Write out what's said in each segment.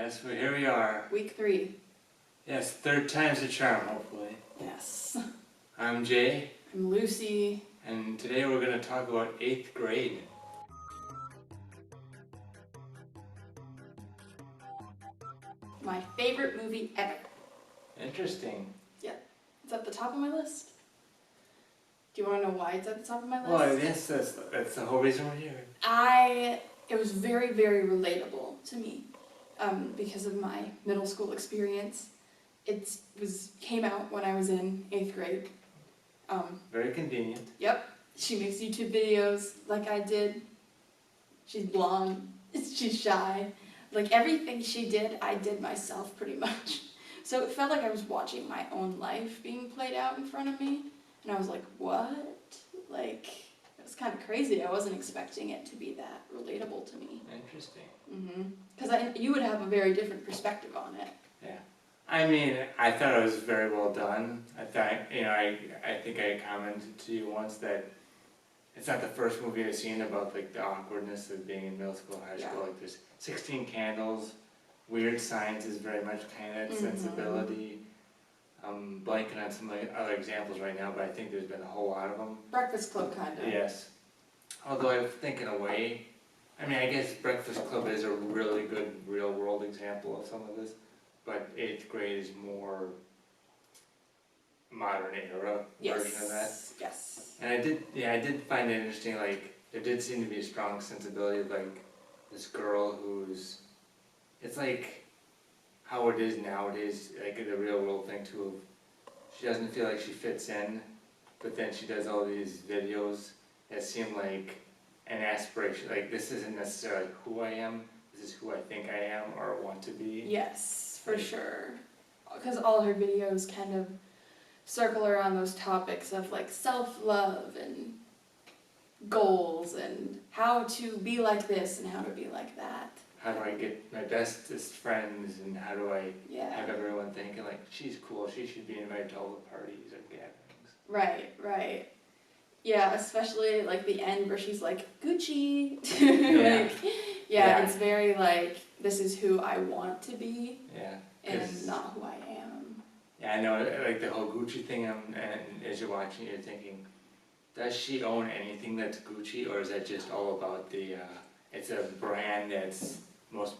Yes, well, here we are. Week 3. Yes, third time's the charm, hopefully. Yes. I'm Jay, I'm Lucy. and today we're going to talk about 8th grade. My favorite movie ever. Interesting. It's at the top of my list. Do you want to know why it's at the top of my list? Well, yes, that's the whole reason we're here. It was very, very relatable to me because of my middle school experience. It came out when I was in 8th grade. Very convenient. Yep. She makes YouTube videos like I did. She's blonde. She's shy. Like everything she did, I did myself pretty much. So it felt like I was watching my own life being played out in front of me. And I was like, what? Like, it was kind of crazy. I wasn't expecting it to be that relatable to me. Interesting. Because you would have a very different perspective on it. Yeah. I mean, I thought it was very well done. I thought, I think I commented to you once that it's not the first movie I've seen about like the awkwardness of being in middle school, high school. Yeah. Like there's 16 Candles, Weird Science is very much kind of that sensibility. I'm blanking on some other examples right now, but I think there's been a whole lot of them. Breakfast Club kind of. Yes. Although I think in a way, I mean, I guess Breakfast Club is a really good real world example of some of this, but 8th grade is more modern era version of that. Yes. And I did find it interesting, like, there did seem to be a strong sensibility of, like, this girl who's, it's like how it is nowadays, like the real world thing too, of she doesn't feel like she fits in, but then she does all these videos that seem like an aspiration, like this isn't necessarily who I am, this is who I think I am or want to be. Yes, for sure. Because all her videos kind of circle around those topics of like self-love and goals and how to be like this and how to be like that. How do I get my bestest friends and how do I have everyone thinking like she's cool, she should be invited to all the parties or gatherings. Right. Yeah, especially like the end where she's like, Gucci. Yeah. It's very like, this is who I want to be and not who I am. Yeah, I know, like the whole Gucci thing, and as you're watching, you're thinking, does she own anything that's Gucci, or is that just all about the, it's a brand that's most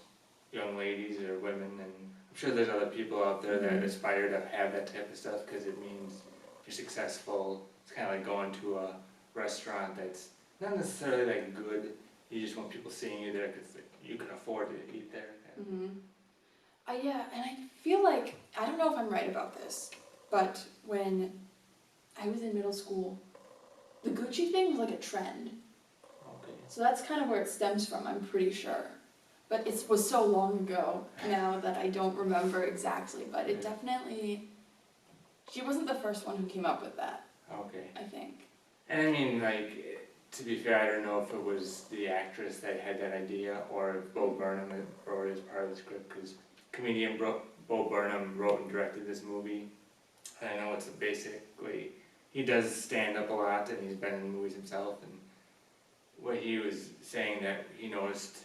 young ladies or women, and I'm sure there's other people out there that aspire to have that type of stuff because it means you're successful. It's kind of like going to a restaurant that's not necessarily like good, you just want people seeing you there because like, you can afford to eat there. Yeah, and I feel like, I don't know if I'm right about this, but when I was in middle school, the Gucci thing was like a trend. Okay. So that's kind of where it stems from, I'm pretty sure. But it was so long ago now that I don't remember exactly, but it definitely, she wasn't the first one who came up with that. Okay. I think. And I mean, like, to be fair, I don't know if it was the actress that had that idea or if Bo Burnham wrote it as part of the script, because comedian Bo Burnham wrote and directed this movie. And I know it's basically, he does stand up a lot and he's been in movies himself. And what he was saying that he noticed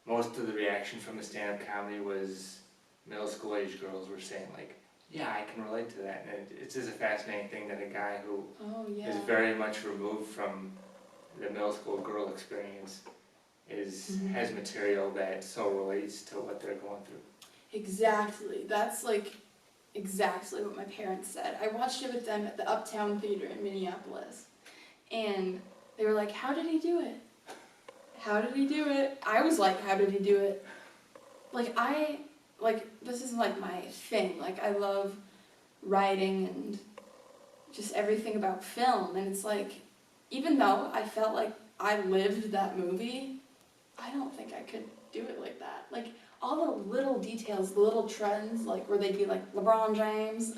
most of the reaction from the stand-up comedy was middle school age girls were saying like, yeah, I can relate to that. And it's just a fascinating thing that a guy who is very much removed from the middle school girl experience has material that so relates to what they're going through. Exactly. That's like exactly what my parents said. I watched it with them at the Uptown Theater in Minneapolis. And they were like, how did he do it? How did he do it? I was like, how did he do it? This is like my thing. Like, I love writing and just everything about film. And it's like, even though I felt like I lived that movie, I don't think I could do it like that. Like, all the little details, the little trends, like where they'd be like LeBron James,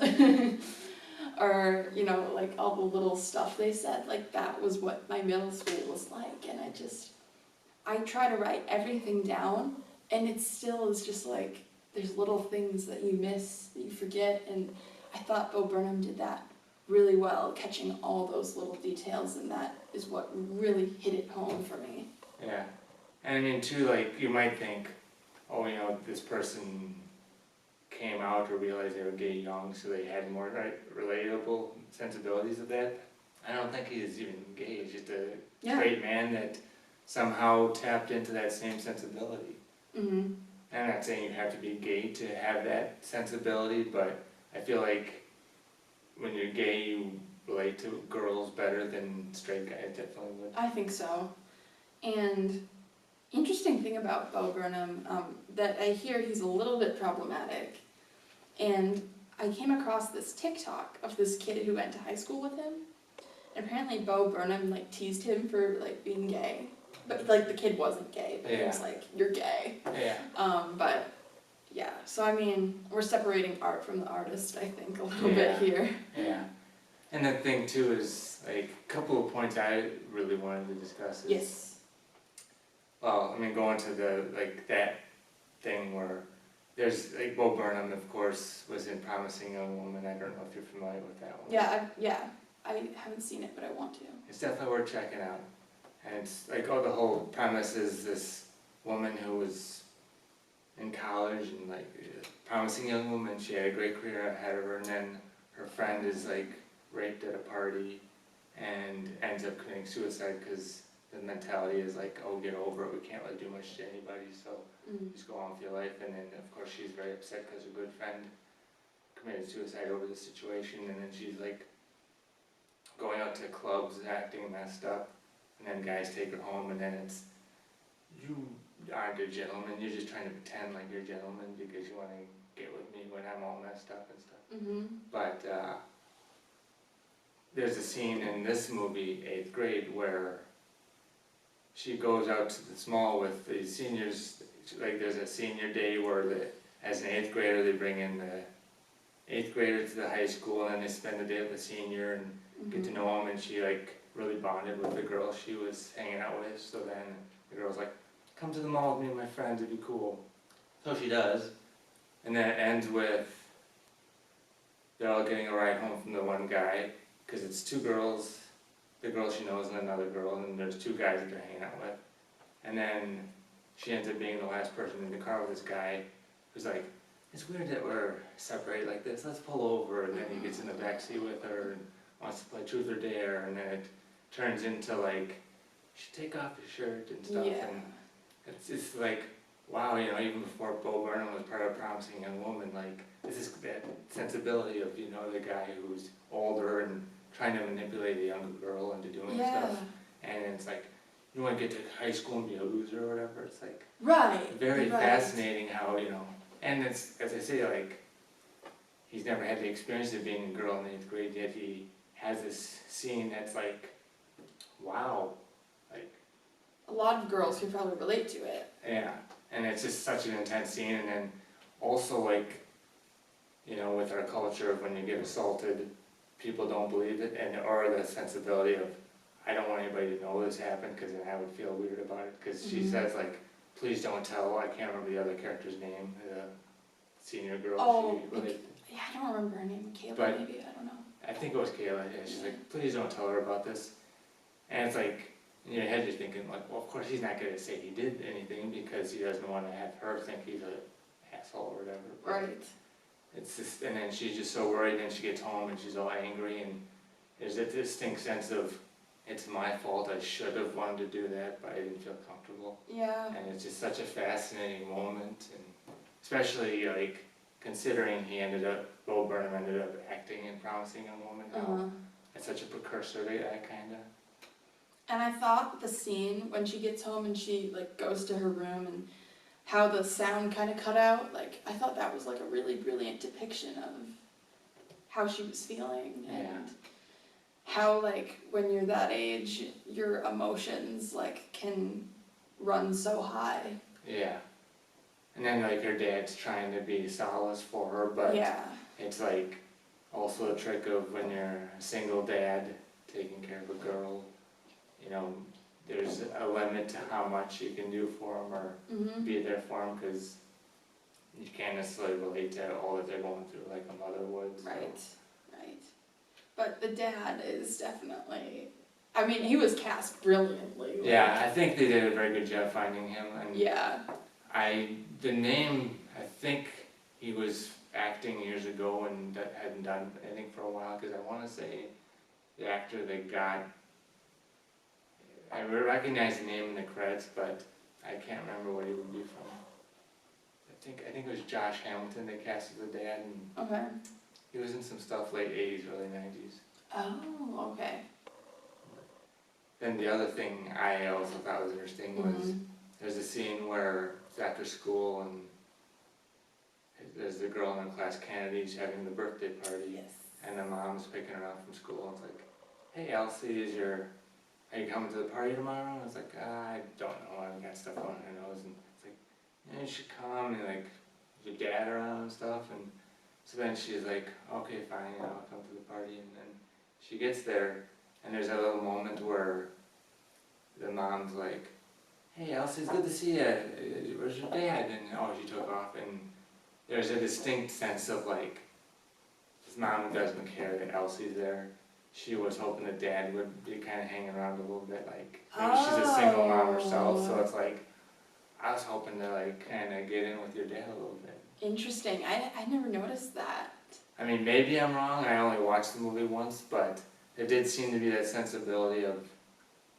or, like all the little stuff they said, like that was what my middle school was like. And I try to write everything down, and it still is just like, there's little things that you miss, that you forget, and I thought Bo Burnham did that really well, catching all those little details, and that is what really hit it home for me. Yeah. And I mean, too, like, you might think, oh, you know, this person came out or realized they were gay young, so they had more relatable sensibilities of that. I don't think he's even gay, he's just a Yeah. straight man that somehow tapped into that same sensibility. Mm-hmm. I'm not saying you have to be gay to have that sensibility, but I feel like when you're gay, you relate to girls better than straight guys definitely would. I think so. And interesting thing about Bo Burnham, that I hear he's a little bit problematic. And I came across this TikTok of this kid who went to high school with him. And apparently Bo Burnham like teased him for like being gay. But like the kid wasn't gay, but he was like, you're gay. Yeah. But yeah, so I mean, we're separating art from the artist, I think, a little Yeah. bit here. Yeah. And the thing too is, like, a couple of points I really wanted to discuss is, Yes. well, I mean, going to the, like, that thing where there's, like, Bo Burnham, of course, was in Promising Young Woman. I don't know if you're familiar with that one. Yeah, I haven't seen it, but I want to. It's definitely worth checking out. And it's like, oh, the whole premise is this woman who was in college and like a promising young woman. She had a great career ahead of her, and then her friend is like raped at a party and ends up committing suicide because the mentality is like, oh, get over it. We can't really do much to anybody, so just go on with your life. And then of course she's very upset because her good friend committed suicide over the situation, and then she's like going out to clubs acting messed up. And then guys take her home, and then it's, you aren't a gentleman, you're just trying to pretend like you're a gentleman because you want to get with me when I'm all messed up and stuff. Mm-hmm. But there's a scene in this movie, 8th grade, where she goes out to the mall with the seniors. Like there's a senior day where, as an 8th grader, they bring in the 8th grader to the high school, and then they spend the day with the senior and get to know him, and she like really bonded with the girl she was hanging out with. So then the girl's like, come to the mall with me and my friends, it'd be cool. So she does, and then it ends with they're all getting a ride home from the one guy, because it's two girls, the girl she knows and another girl, and there's two guys that they're hanging out with. And then she ends up being the last person in the car with this guy who's like, it's weird that we're separated like this, let's pull over. And then he gets in the backseat with her and wants to play truth or dare, and then it turns into like, you should take off your shirt and stuff. Yeah. And it's just like, wow, you know, even before Bo Burnham was part of Promising Young Woman, like, this is that sensibility of, you know, the guy who's older and trying to manipulate a younger girl into doing stuff. And it's like, you want to get to high school and be a loser or whatever. It's like, very fascinating how, you know, and it's, as I say, like, he's never had the experience of being a girl in the 8th grade, yet he has this scene that's like, wow, like, A lot of girls could probably relate to it. yeah, and it's just such an intense scene. And then also, like, you know, with our culture of when you get assaulted, people don't believe it, and or the sensibility of, I don't want anybody to know this happened because then I would feel weird about it. Because she says like, please don't tell. I can't remember the other character's name. The senior girl. Oh, she really, Yeah, I don't remember her name. Kayla, But- maybe, I don't know. I think it was Kayla. Yeah, she's like, please don't tell her about this. And it's like, in your head you're thinking like, well, of course he's not gonna say he did anything because he doesn't want to have her think he's an asshole or whatever. But Right. it's just, and then she's just so worried, and she gets home and she's all angry, and there's a distinct sense of, it's my fault, I should have wanted to do that, but I didn't feel comfortable. Yeah. And it's just such a fascinating moment, and especially like considering Bo Burnham ended up acting in Promising Young Woman, how it's such a precursor to that kinda. And I thought the scene when she gets home and she like goes to her room and how the sound kind of cut out, like I thought that was like a really brilliant depiction of how she was feeling and Yeah. how like when you're that age your emotions like can run so high. Yeah. And then like her dad's trying to be solace for her, but Yeah. it's like also a trick of when you're a single dad taking care of a girl, you know, there's a limit to how much you can do for them or be there for them, because you can't necessarily relate to all that they're going through like a mother would. So. Right. But the dad is definitely, I mean, he was cast brilliantly. Like, Yeah, I think they did a very good job finding him, and yeah. The name, I think he was acting years ago and hadn't done anything for a while, because I wanna say the actor that got, I recognize the name in the credits, but I can't remember what he would be from. I think it was Josh Hamilton that cast as the dad, and Okay. he was in some stuff late 80s, early 90s. Oh, okay. Then the other thing I also thought was interesting was there's a scene where it's after school and there's the girl in the class, Kennedy's having the birthday party, Yes. and the mom's picking her up from school, and it's like, hey Elsie, are you coming to the party tomorrow? And it's like, I don't know, I've got stuff on her nose, and it's like, yeah, you should come, and like, is your dad around and stuff, and so then she's like, okay, fine, I'll come to the party, and then she gets there, and there's a little moment where the mom's like, hey Elsie, it's good to see you, where's your dad? And oh, she took off, and there's a distinct sense of like, this mom doesn't care that Elsie's there. She was hoping that dad would be kind of hanging around a little bit, like, maybe she's a single mom herself, so it's like, I was hoping to like kind of get in with your dad a little bit. Interesting. I never noticed that. I mean, maybe I'm wrong, I only watched the movie once, but there did seem to be that sensibility of,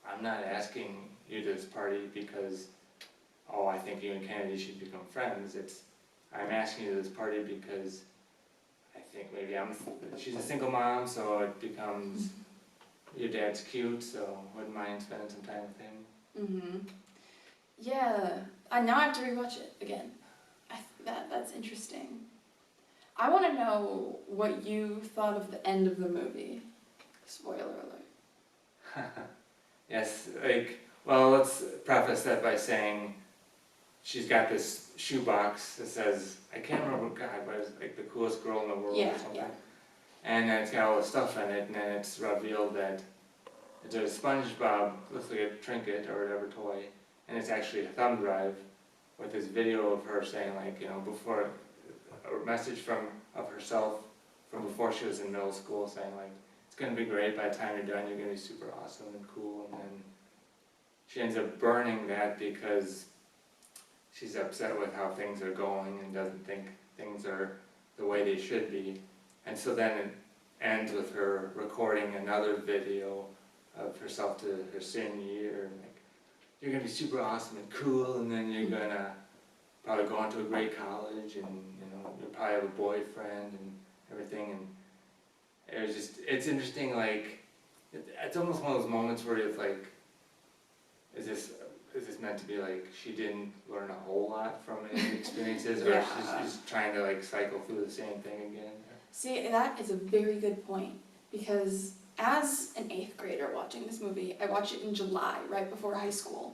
I'm not asking you to this party because, oh, I think you and Kennedy should become friends. I'm asking you to this party because I think maybe she's a single mom, so it becomes, your dad's cute, so wouldn't mind spending some time with him. Yeah. Now I have to rewatch it again. That's interesting. I want to know what you thought of the end of the movie. Spoiler alert. Yes, well, let's preface that by saying she's got this shoebox that says, I can't remember, God, but it's like the coolest girl in the world or something. Yeah. And then it's got all the stuff in it, and then it's revealed that it's a SpongeBob, looks like a trinket or whatever toy, and it's actually a thumb drive with this video of her saying, like, before, a message of herself from before she was in middle school saying, like, it's going to be great, by the time you're done, you're going to be super awesome and cool, and then she ends up burning that because she's upset with how things are going and doesn't think things are the way they should be. And so then it ends with her recording another video of herself to her senior year, like, you're going to be super awesome and cool, and then you're going to probably go on to a great college, and you'll probably have a boyfriend and everything. And it's interesting, like, it's almost one of those moments where it's like, is this meant to be like she didn't learn a whole lot from any experiences, or she's just trying to like cycle through the same thing again? See, that is a very good point, because as an 8th grader watching this movie, I watched it in July, right before high school,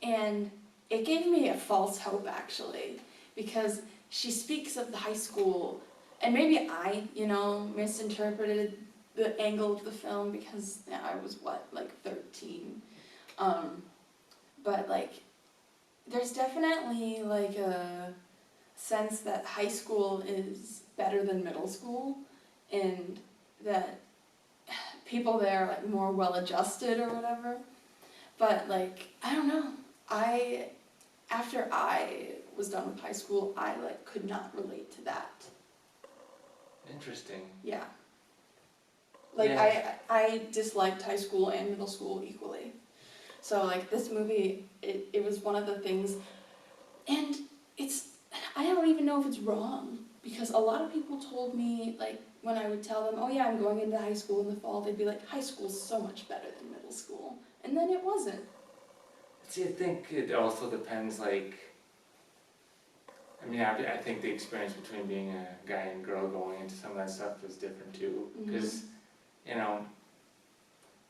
and it gave me a false hope, actually, because she speaks of the high school, and maybe I, misinterpreted the angle of the film, because I was, 13? But, like, there's definitely, like, a sense that high school is better than middle school, and that people there are, like, more well-adjusted or whatever. But, like, I don't know. After I was done with high school, I, like, could not relate to that. Interesting. Yeah. Like, Yeah. I disliked high school and middle school equally. So, like, this movie, it was one of the things, and I don't even know if it's wrong, because a lot of people told me, like, when I would tell them, oh yeah, I'm going into high school in the fall, they'd be like, high school's so much better than middle school. And then it wasn't. See, I think it also depends, like, I think the experience between being a guy and girl going into some of that stuff is different too, because,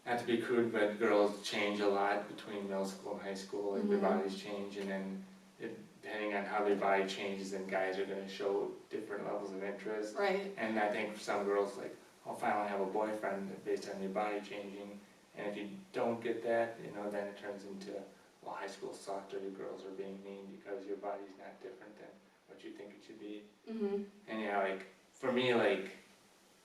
not to be crude, but girls change a lot between middle school and high school, like their bodies change, and then depending on how their body changes, then guys are going to show different levels of interest. Right. And I think for some girls, like, I'll finally have a boyfriend based on your body changing, and if you don't get that, then it turns into, well, high school sucked, or the girls are being mean because your body's not different than what you think it should be. And like, for me, like,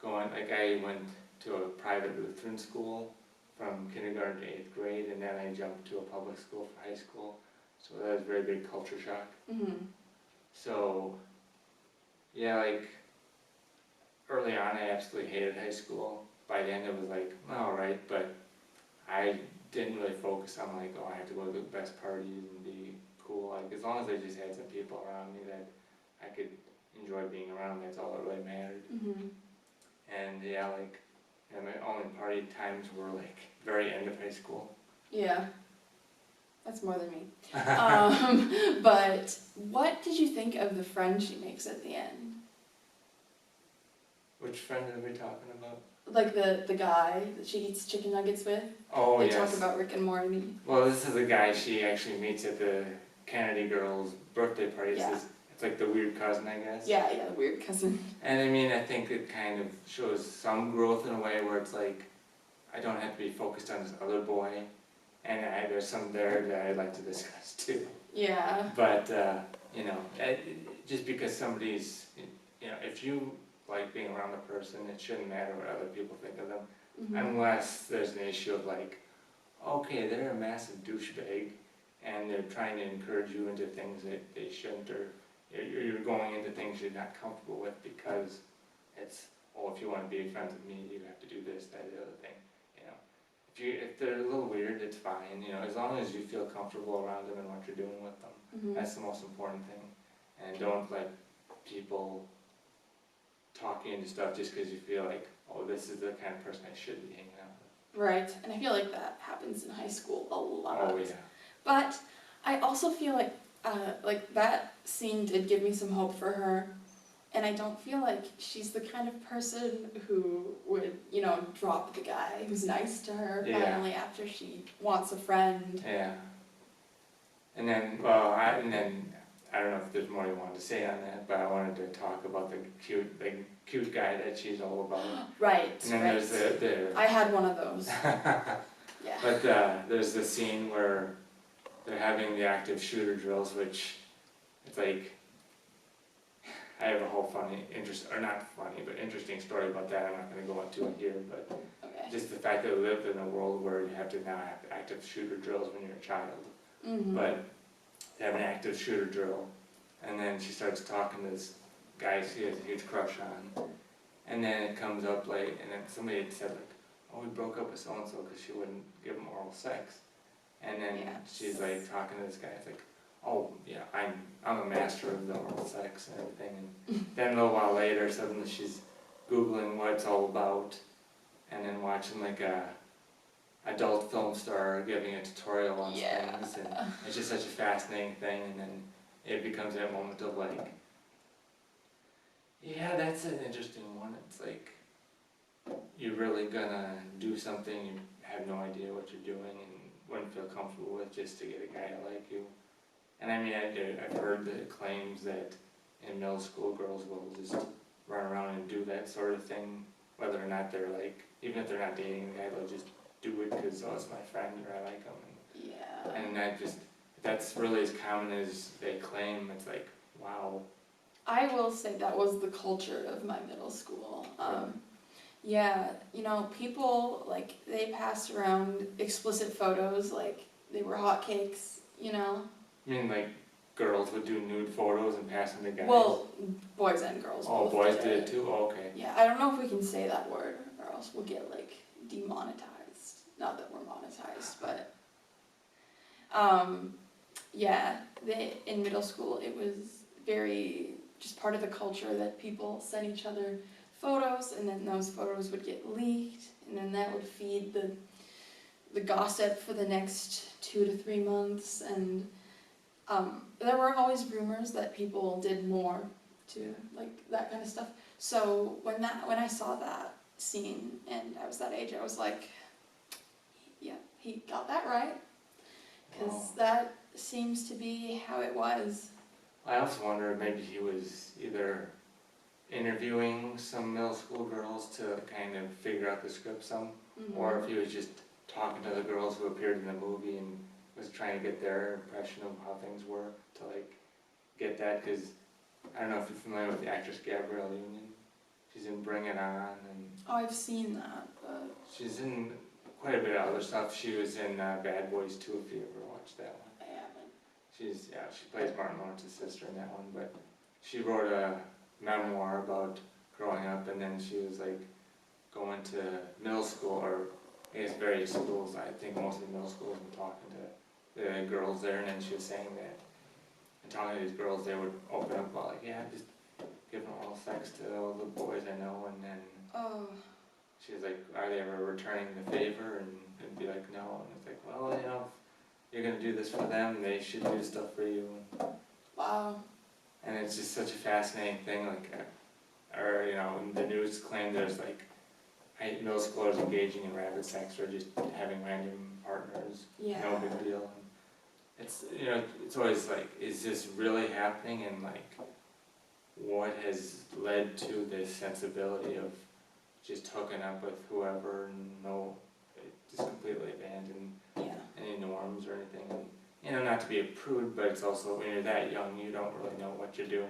I went to a private Lutheran school from kindergarten to 8th grade, and then I jumped to a public school for high school. So that was a very big culture shock. Mhm. So, yeah, like, early on I absolutely hated high school. By the end it was like, alright, but I didn't really focus on like, oh, I have to go to the best parties and be cool. Like, as long as I just had some people around me that I could enjoy being around, that's all that really mattered. Mhm. And yeah, like, and my only party times were like very end of high school. Yeah. That's more than me. But what did you think of the friend she makes at the end? Which friend are we talking about? Like the guy that she eats chicken nuggets with? Oh, They yes. talk about Rick and Morty. Well, this is a guy she actually meets at the Kennedy girl's birthday party. Yeah. It's like the weird cousin, I guess. Yeah, the weird cousin. And I mean, I think it kind of shows some growth in a way where it's like, I don't have to be focused on this other boy. And there's some there that I'd like to discuss too. Yeah. But, you know, just because somebody's, you know, if you like being around the person, it shouldn't matter what other people think of them. Mhm. Unless there's an issue of like, okay, they're a massive douchebag and they're trying to encourage you into things that they shouldn't, or you're going into things you're not comfortable with because it's, oh, if you want to be friends with me, you have to do this, that, the other thing, you know. If they're a little weird, it's fine, you know, as long as you feel comfortable around them and what you're doing with them. Mhm. That's the most important thing. And don't let people talk you into stuff just because you feel like, oh, this is the kind of person I should be hanging out with. Right. And I feel like that happens in high school a lot. Oh, yeah. But I also feel like that scene did give me some hope for her. And I don't feel like she's the kind of person who would, you know, drop the guy who's nice to her Yeah. finally after she wants a friend. Yeah. And then, well, I don't know if there's more you wanted to say on that, but I wanted to talk about the cute guy that she's all about. Right, And then right. there's the I had one of those. Yeah. but there's the scene where they're having the active shooter drills, which it's like, I have a whole interesting story about that. I'm not going to go into it here, but Okay. just the fact that we live in a world where you have to now have active shooter drills when you're a child. Mhm. But they have an active shooter drill, and then she starts talking to this guy she has a huge crush on, and then it comes up like, and then somebody had said like, oh, we broke up with so and so because she wouldn't give him oral sex, and then Yes. she's like talking to this guy, it's like, oh yeah, I'm a master of the oral sex and everything, and then a little while later suddenly she's googling what it's all about, and then watching like a adult film star giving a tutorial on Yeah. things, and it's just such a fascinating thing, and then it becomes that moment of like, yeah, that's an interesting one. It's like, you're really gonna do something you have no idea what you're doing and wouldn't feel comfortable with just to get a guy to like you. And I mean, I've heard the claims that in middle school girls will just run around and do that sort of thing, whether or not they're like, even if they're not dating a guy, they'll just do it because, oh, it's my friend or I like him. Yeah. And that's really as common as they claim. It's like, wow. I will say that was the culture of my middle school. Yeah, you know, people, like, they passed around explicit photos like they were hotcakes, you know? I mean, like, girls would do nude photos and pass them to guys? Well, boys and girls Oh, both boys did it too? Oh, okay. Yeah, I don't know if we can say that word or else we'll get, like, demonetized. Not that we're monetized, but... yeah, in middle school it was very just part of the culture that people sent each other photos, and then those photos would get leaked, and then that would feed the gossip for the next 2 to 3 months, and there were always rumors that people did more to like that kind of stuff. So when I saw that scene and I was that age, I was like, yeah, he got that right, because that seems to be how it was. I also wonder if maybe he was either interviewing some middle school girls to kind of figure out the script some, Mhm. or if he was just talking to the girls who appeared in the movie and was trying to get their impression of how things were to like get that, because I don't know if you're familiar with the actress Gabrielle Union. She's in Bring It On, and Oh, I've seen that, but she's in quite a bit of other stuff. She was in Bad Boys 2, if you ever watched that one. I haven't. She plays Martin Lawrence's sister in that one, but she wrote a memoir about growing up, and then she was like going to middle school, or I guess various schools, I think mostly middle schools, and talking to the girls there, and then she was saying that, and talking to these girls, they would open up about like, yeah, just giving oral sex to all the boys I know, and then Oh, she was like, are they ever returning the favor? And be like, no. And it's like, well, you know, if you're gonna do this for them, they should do stuff for you. wow. And it's just such a fascinating thing, like, or, you know, the news claimed there's like middle schoolers engaging in rapid sex or just having random partners, Yeah. no big deal. And it's, you know, it's always like, is this really happening? And like, what has led to this sensibility of just hooking up with whoever and just completely abandon Yeah. any norms or anything? And, you know, not to be a prude, but it's also when you're that young, you don't really know what you're doing.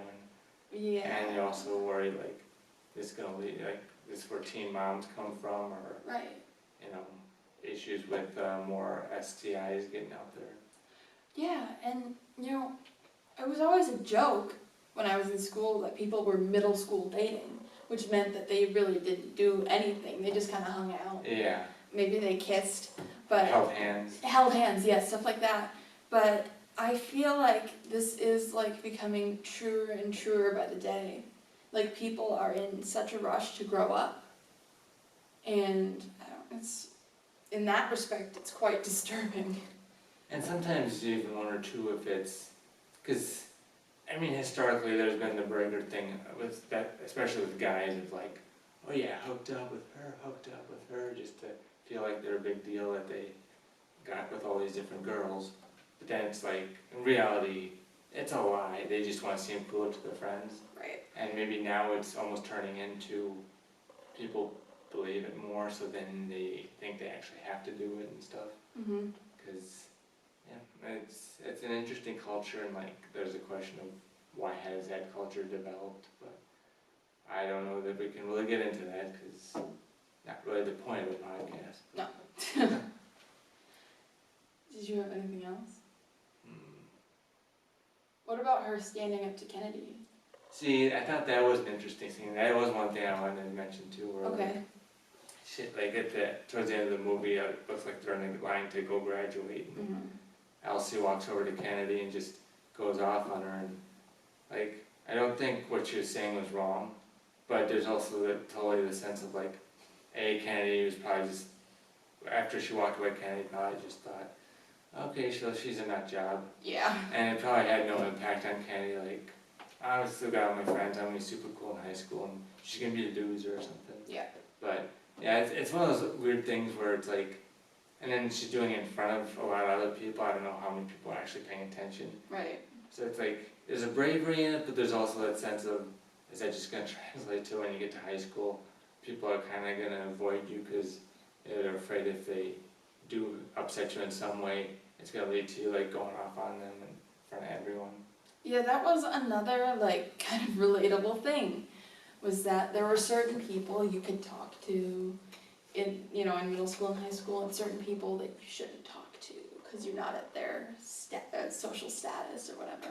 Yeah. And you also worry, like, this is gonna lead, like, this is where teen moms come from, or, Right. you know, issues with more STIs getting out there. Yeah, and you know, it was always a joke when I was in school that people were middle school dating, which meant that they really didn't do anything. They just kind of hung out. Yeah, Maybe they kissed, but held hands. held hands, yeah, stuff like that. But I feel like this is like becoming truer and truer by the day. Like people are in such a rush to grow up, and it's in that respect it's quite disturbing. And sometimes you even wonder too if it's, because, I mean, historically there's been the Braggart thing with that, especially with guys, of like, oh yeah, hooked up with her, just to feel like they're a big deal that they got with all these different girls. But then it's like, in reality, it's a lie. They just want to seem cool to their friends. Right. And maybe now it's almost turning into people believe it more, so then they think they actually have to do it and stuff. Mhm. Because, yeah, it's an interesting culture, and like there's a question of why has that culture developed, but I don't know that we can really get into that because not really the point of the podcast. No. Did you have anything else? What about her standing up to Kennedy? See, I thought that was an interesting scene. That was one thing I wanted to mention too. Where Okay. like, shit, like towards the end of the movie, it looks like they're in the line to go graduate. And Mhm. Elsie walks over to Kennedy and just goes off on her, and like, I don't think what she was saying was wrong, but there's also totally the sense of like, Kennedy was probably just, after she walked away, Kennedy probably just thought, okay, so she's a nut job. Yeah. And it probably had no impact on Kennedy, like, I still got all my friends, I'm gonna be super cool in high school, and she's gonna be a loser or something. Yeah. But, yeah, it's one of those weird things where it's like, and then she's doing it in front of a lot of other people, I don't know how many people are actually paying attention. Right. So it's like, there's a bravery in it, but there's also that sense of, is that just gonna translate to when you get to high school? People are kinda gonna avoid you because they're afraid if they do upset you in some way, it's gonna lead to you like going off on them in front of everyone. Yeah, that was another like kind of relatable thing, was that there were certain people you could talk to in middle school and high school, and certain people that you shouldn't talk to because you're not at their social status or whatever.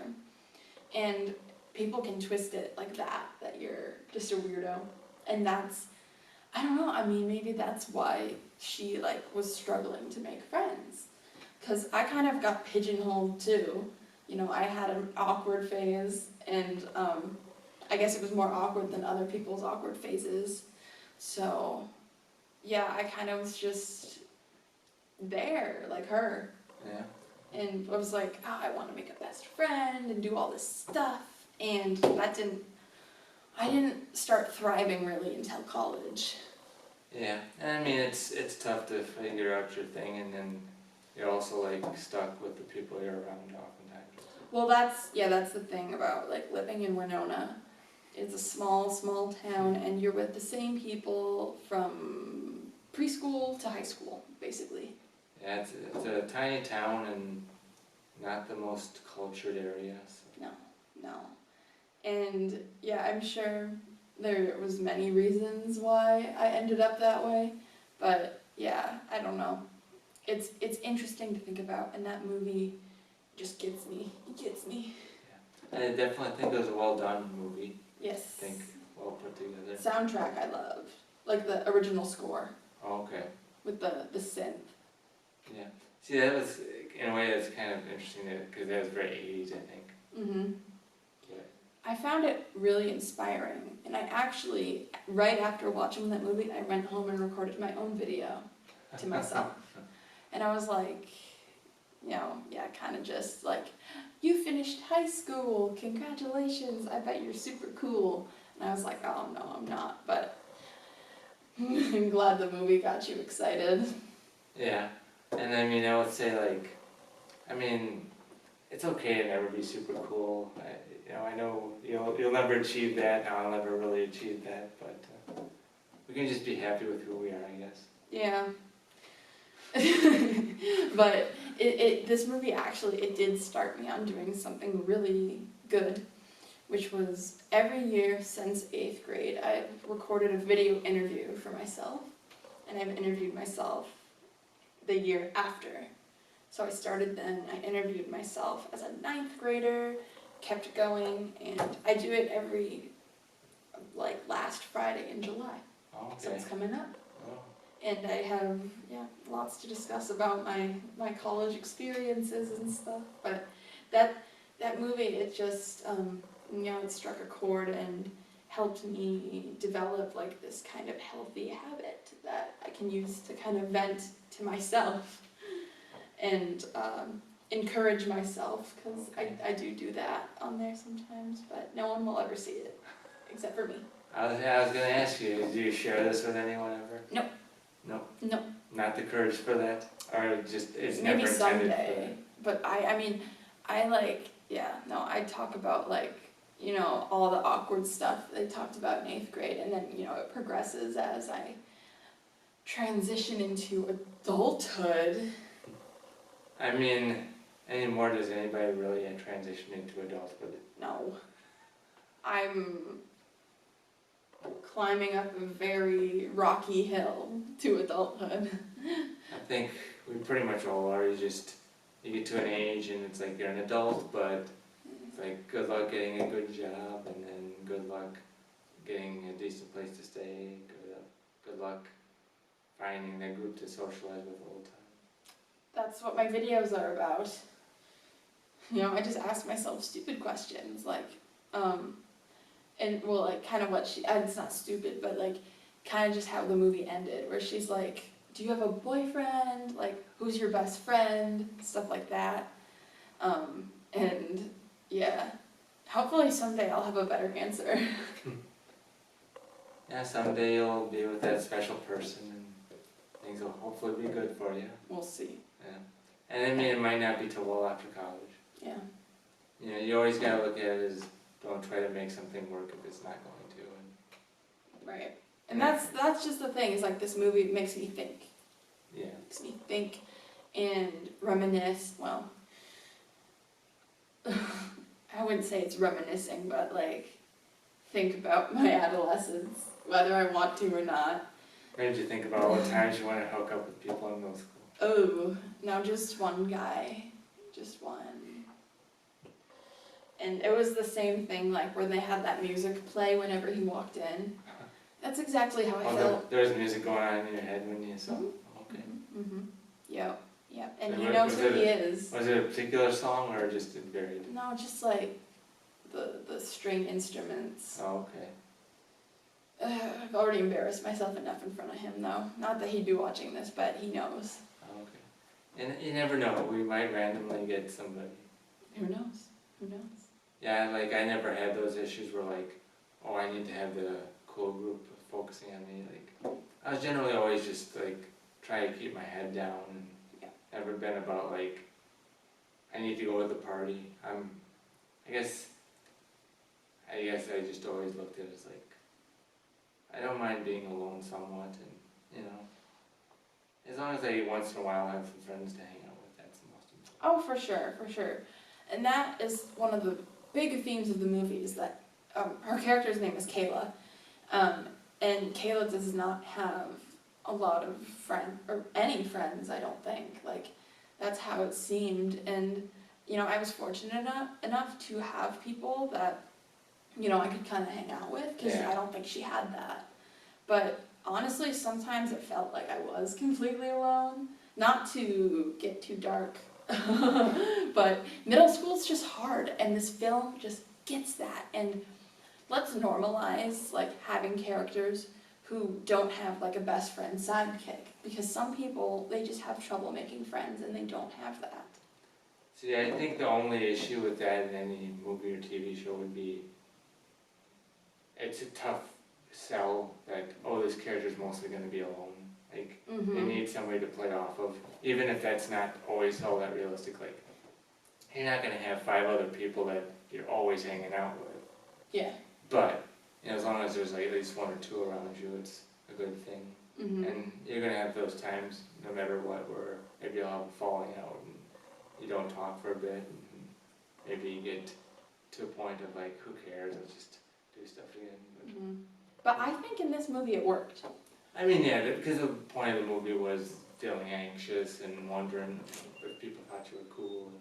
And people can twist it like that you're just a weirdo. And that's, I don't know, I mean, maybe that's why she like was struggling to make friends. Because I kind of got pigeonholed too. You know, I had an awkward phase, and I guess it was more awkward than other people's awkward phases. So, yeah, I kind of was just there, like her. Yeah. And I was like, oh, I want to make a best friend and do all this stuff. And I didn't start thriving really until college. Yeah, and I mean, it's tough to figure out your thing, and then you're also like stuck with the people you're around oftentimes. Well, that's the thing about like living in Winona. It's a small town, and you're with the same people from preschool to high school, basically. Yeah, it's a tiny town and not the most cultured area. So. No. And yeah, I'm sure there was many reasons why I ended up that way, but yeah, I don't know. It's interesting to think about. In that movie, just gets me. He gets me. I definitely think it was a well done movie. Yes. I think well put together. Soundtrack I loved, like the original score Oh, okay. with the synth. Yeah. See, that was in a way that's kind of interesting because that was very 80s, I think. Mhm. Yeah. I found it really inspiring, and I actually, right after watching that movie, I went home and recorded my own video to myself. And I was like, yeah, kind of just like, you finished high school, congratulations, I bet you're super cool. And I was like, oh no, I'm not, but I'm glad the movie got you excited. Yeah. And I mean, I would say like, I mean, it's okay to never be super cool. I know you'll never achieve that, and I'll never really achieve that, but we can just be happy with who we are, I guess. Yeah. But this movie actually, it did start me on doing something really good, which was every year since 8th grade, I've recorded a video interview for myself, and I've interviewed myself the year after. So I started then, I interviewed myself as a 9th grader, kept going, and I do it every, like, last Friday in July. Oh, So okay. it's coming up. Oh. And I have, lots to discuss about my college experiences and stuff. But that movie, it just, it struck a chord and helped me develop like this kind of healthy habit that I can use to kind of vent to myself and encourage myself, because I do that on there sometimes, but no one will ever see it except for me. I was gonna ask you, do you share this with anyone ever? Nope. No. No. Not the courage for that, or just it's Maybe never intended someday, but I talk about like, all the awkward stuff they talked about in 8th grade, and then, it progresses as I transition into adulthood. I mean, anymore does anybody really transition into adulthood? No. I'm climbing up a very rocky hill to adulthood. I think we pretty much all are. You get to an age and it's like you're an adult, but it's like good luck getting a good job, and then good luck getting a decent place to stay. Good luck finding a group to socialize with all the time. That's what my videos are about. I just ask myself stupid questions, like, kind of what it's not stupid, but like, kind of just how the movie ended, where she's like, do you have a boyfriend? Like, who's your best friend? Stuff like that. And yeah, hopefully someday I'll have a better answer. Yeah, someday you'll be with that special person and things will hopefully be good for you. We'll see. Yeah. And I mean, it might not be till well after college. Yeah. You always gotta look at it as, don't try to make something work if it's not going to. Right. And that's just the thing, is like this movie makes me think. Yeah. Makes me think and reminisce. Well, I wouldn't say it's reminiscing, but like think about my adolescence, whether I want to or not. What did you think about all the times you want to hook up with people in middle school? Oh, no, just one guy. Just one. And it was the same thing, like where they had that music play whenever he walked in. That's exactly how I felt. There was music going on in your head when you saw him? Okay. Mm-hmm. Yep. And So he knows who he is. Was it a particular song or just it varied? No, just like the string instruments. Oh, okay. I've already embarrassed myself enough in front of him, though. Not that he'd be watching this, but he knows. Oh, okay. And you never know, we might randomly get somebody. Who knows? Who knows? Yeah, like I never had those issues where like, oh, I need to have the cool group focusing on me. Like, I was generally always just like trying to keep my head down. Yeah. Never been about like, I need to go to the party. I guess I just always looked at it as like, I don't mind being alone somewhat, and as long as I once in a while have some friends to hang out with, that's the most important. Oh, for sure. And that is one of the big themes of the movie, is that her character's name is Kayla. And Kayla does not have a lot of friends, or any friends, I don't think. Like, that's how it seemed. And you know, I was fortunate enough to have people that, you know, I could kind of hang out with, because Yeah. I don't think she had that. But honestly, sometimes it felt like I was completely alone. Not to get too dark, but middle school's just hard, and this film just gets that. And let's normalize like having characters who don't have like a best friend sidekick, because some people, they just have trouble making friends and they don't have that. See, I think the only issue with that in any movie or TV show would be, it's a tough sell that, oh, this character's mostly gonna be alone. Like, they need somebody to play off of, even if that's not always all that realistic. Like, you're not gonna have 5 other people that you're always hanging out with. Yeah. But, you know, as long as there's like at least 1 or 2 around you, it's a good thing. And you're gonna have those times, no matter what, where maybe you'll have a falling out and you don't talk for a bit, and maybe you get to a point of like, who cares, let's just do stuff again. But I think in this movie it worked. I mean, yeah, because the point of the movie was feeling anxious and wondering if people thought you were cool, and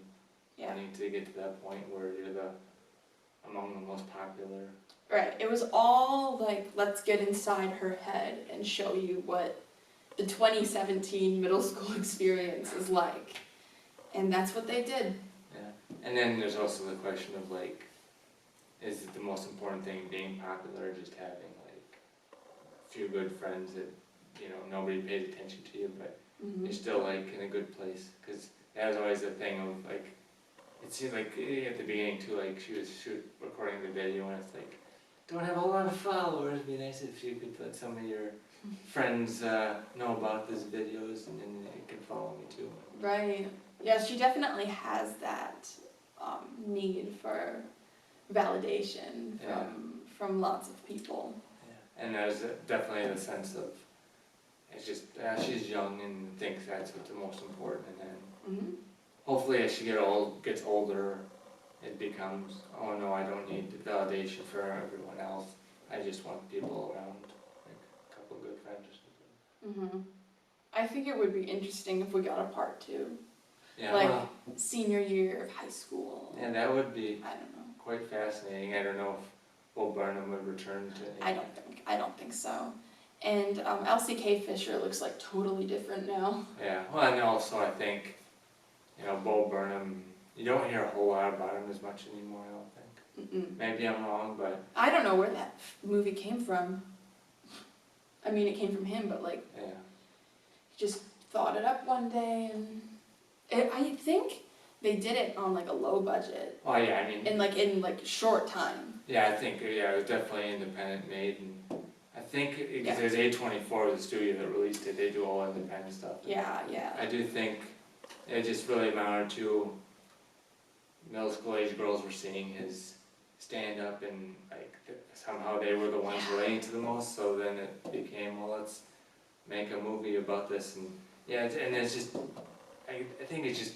Yeah. wanting to get to that point where you're among the most popular. Right. It was all like, let's get inside her head and show you what the 2017 middle school experience is like. And that's what they did. Yeah, and then there's also the question of like, is it the most important thing being popular, or just having like a few good friends that, you know, nobody pays attention to you, but you're still like in a good place? Because that was always the thing of like, it seemed like at the beginning too, like she was recording the video, and it's like, don't have a lot of followers, it'd be nice if you could let some of your friends know about these videos, and then they can follow me too. Right. Yeah, she definitely has that need for validation from lots of people. Yeah. And there's definitely the sense of, it's just, she's young and thinks that's what's the most important, and then hopefully as she gets older, it becomes, oh no, I don't need validation for everyone else, I just want people around, like a couple of good friends or something. I think it would be interesting if we got a part 2. Yeah, Like, well, senior year of high school. yeah, that would be I don't know. quite fascinating. I don't know if Bo Burnham would return to I don't think so. And Elsie K. Fisher looks like totally different now. Yeah, well, and also I think, you know, Bo Burnham, you don't hear a whole lot about him as much anymore, I don't think. Maybe I'm wrong, but... I don't know where that movie came from. I mean, it came from him, but like, Yeah. he just thought it up one day, and I think they did it on like a low budget. Oh yeah, I mean... In like short time. Yeah, I think, yeah, it was definitely independent made, and I think, because there's A24, the studio that released it, they do all independent stuff. Yeah. I do think it just really amounted to middle school age girls were seeing his stand-up, and like somehow they were the ones relating to the most, so then it became, well, let's make a movie about this, and yeah, and it's just, I think it's just,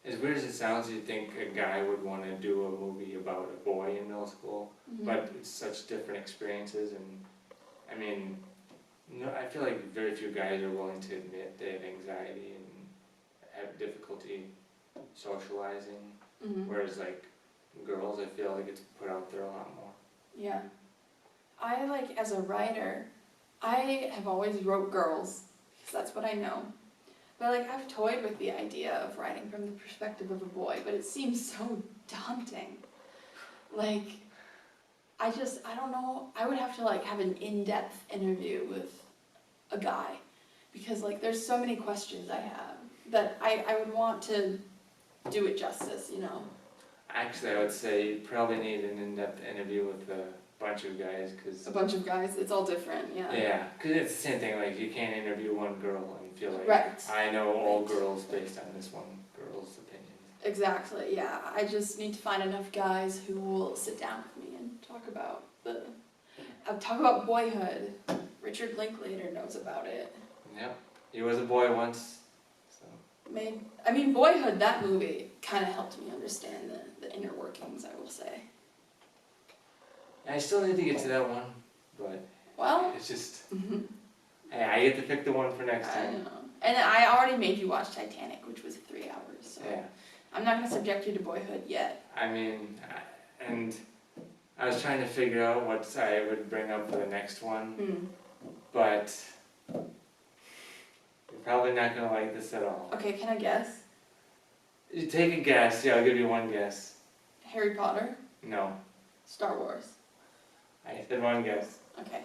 as weird as it sounds, you'd think a guy would want to do a movie about a boy in middle school, but it's such different experiences, and I mean, no, I feel like very few guys are willing to admit they have anxiety and have difficulty socializing, whereas like girls, I feel like it's put out there a lot more. Yeah. I like, as a writer, I have always wrote girls, because that's what I know. But like, I've toyed with the idea of writing from the perspective of a boy, but it seems so daunting. Like, I don't know, I would have to like have an in-depth interview with a guy, because like there's so many questions I have that I would want to do it justice, you know. Actually, I would say you probably need an in-depth interview with a bunch of guys, because... A bunch of guys, it's all different, yeah. Yeah, because it's the same thing, like you can't interview one girl and feel like, Right. I know all girls based on this one girl's opinion. Exactly, yeah. I just need to find enough guys who will sit down with me and talk about Boyhood. Richard Linklater knows about it. Yep, he was a boy once, so... Boyhood, that movie kind of helped me understand the inner workings, I will say. I still need to get to that one, but Well, it's just... Hey, I get to pick the one for next I time. know. And I already made you watch Titanic, which was 3 hours, so Yeah. I'm not gonna subject you to Boyhood yet. I mean, and I was trying to figure out what I would bring up for the next one, but you're probably not gonna like this at all. Okay, can I guess? You take a guess. Yeah, I'll give you one guess. Harry Potter? No, Star Wars? I said one guess. Okay.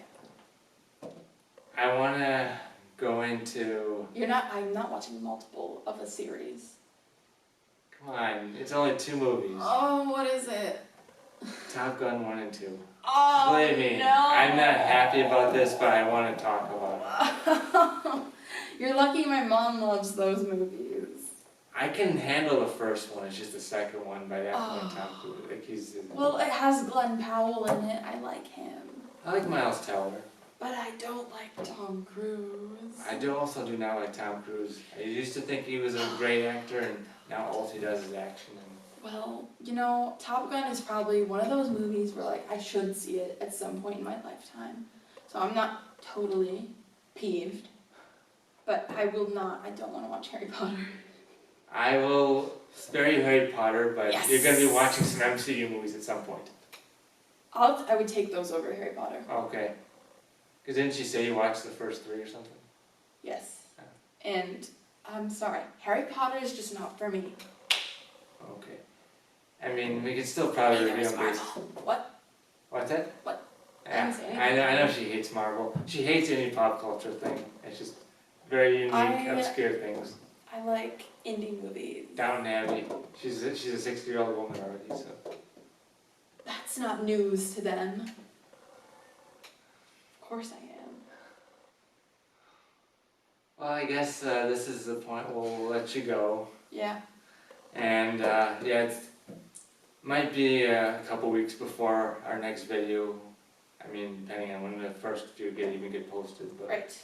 I wanna go into. I'm not watching multiple of a series. Come on, it's only 2 movies. Oh, what is it? Top Gun 1 and 2. Oh, Believe me, no. I'm not happy about this, but I want to talk about it. You're lucky my mom loves those movies. I can handle the first one. It's just the second one. By that point, Oh. Tom Cruise, like he's. Well, it has Glenn Powell in it. I like him. I like Miles Teller. But I don't like Tom Cruise. I also do not like Tom Cruise. I used to think he was a great actor, and now all he does is action. Well, you know, Top Gun is probably one of those movies where, like, I should see it at some point in my lifetime. So I'm not totally peeved. But I don't want to watch Harry Potter. I will spare you Harry Potter, but Yes. you're going to be watching some MCU movies at some point. I would take those over Harry Potter. Okay. Because didn't she say you watched the first 3 or something? Yes. And I'm sorry, Harry Potter is just not for me. Okay. I mean, we could still probably Neither review is them based. Marvel. What? What's that? What? I Yeah, didn't say anything. I know she hates Marvel. She hates any pop culture thing. It's just very unique, obscure things. I like indie movies. Downton Abbey. She's a 60-year-old woman already, so. That's not news to them. Of course I am. Well, I guess this is the point we'll let you go. Yeah. And yeah, it might be a couple weeks before our next video. I mean, depending on when the first few get posted. But Right.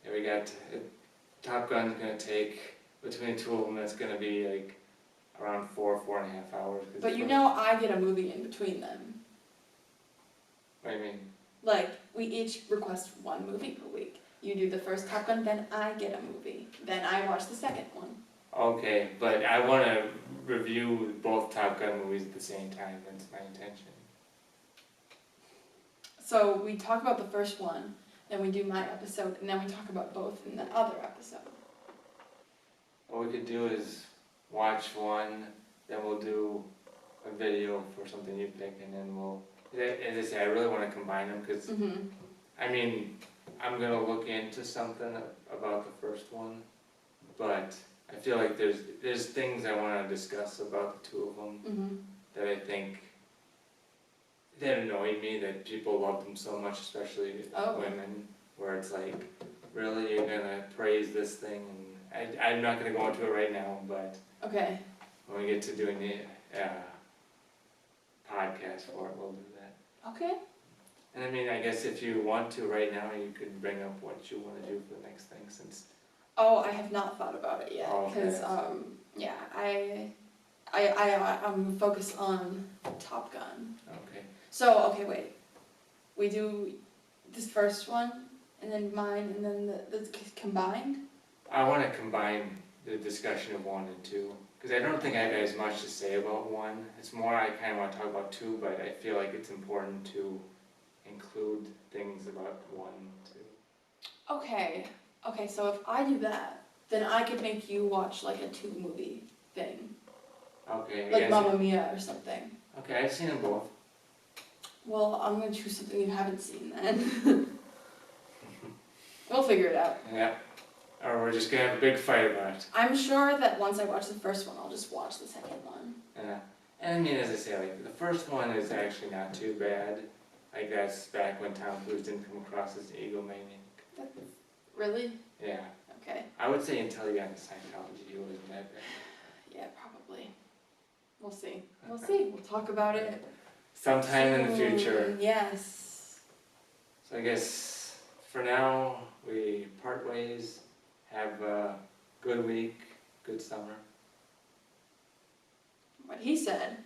yeah, we got Top Gun's gonna take between the 2 of them. It's gonna be like around 4.5 hours. But you know I get a movie in between them. What do you mean? Like, we each request 1 movie per week. You do the first Top Gun, then I get a movie. Then I watch the second one. Okay, but I want to review both Top Gun movies at the same time. That's my intention. So we talk about the first one, then we do my episode, and then we talk about both in the other episode. What we could do is watch one, then we'll do a video for something you pick, and then we'll. As I say, I really want to combine them because, I mean, I'm gonna look into something about the first one, but I feel like there's things I want to discuss about the 2 of them that I think that annoyed me that people loved them so much, especially women, where it's like, really, you're gonna praise this thing, and I'm not gonna go into it right now, but Okay. when we get to doing the podcast for it, we'll do that. Okay. And I mean, I guess if you want to right now, you could bring up what you want to do for the next thing, since. Oh, I have not thought about it yet, Oh, okay. because yeah, I'm focused on Top Gun. Okay. So okay, wait. We do this first one, and then mine, and then the combined. I want to combine the discussion of 1 and 2, because I don't think I have as much to say about 1. It's more I kind of want to talk about 2, but I feel like it's important to include things about 1 too. Okay. Okay, so if I do that, then I could make you watch like a 2 movie thing, Okay. like yes. Mamma Mia or something. Okay, I've seen them both. Well, I'm gonna choose something you haven't seen then. We'll figure it out. Yeah. Or we're just gonna have a big fight about it. I'm sure that once I watch the first one, I'll just watch the second one. Yeah. And I mean, as I say, like the first one is actually not too bad. Like that's back when Tom Cruise didn't come across as an egomaniac. Really? Yeah. Okay. I would say until he got into Scientology, he wasn't that bad. Yeah, probably. We'll see. We'll see. We'll talk about it Sometime in the future. soon. Yes. So I guess for now we part ways. Have a good week, good summer. What he said.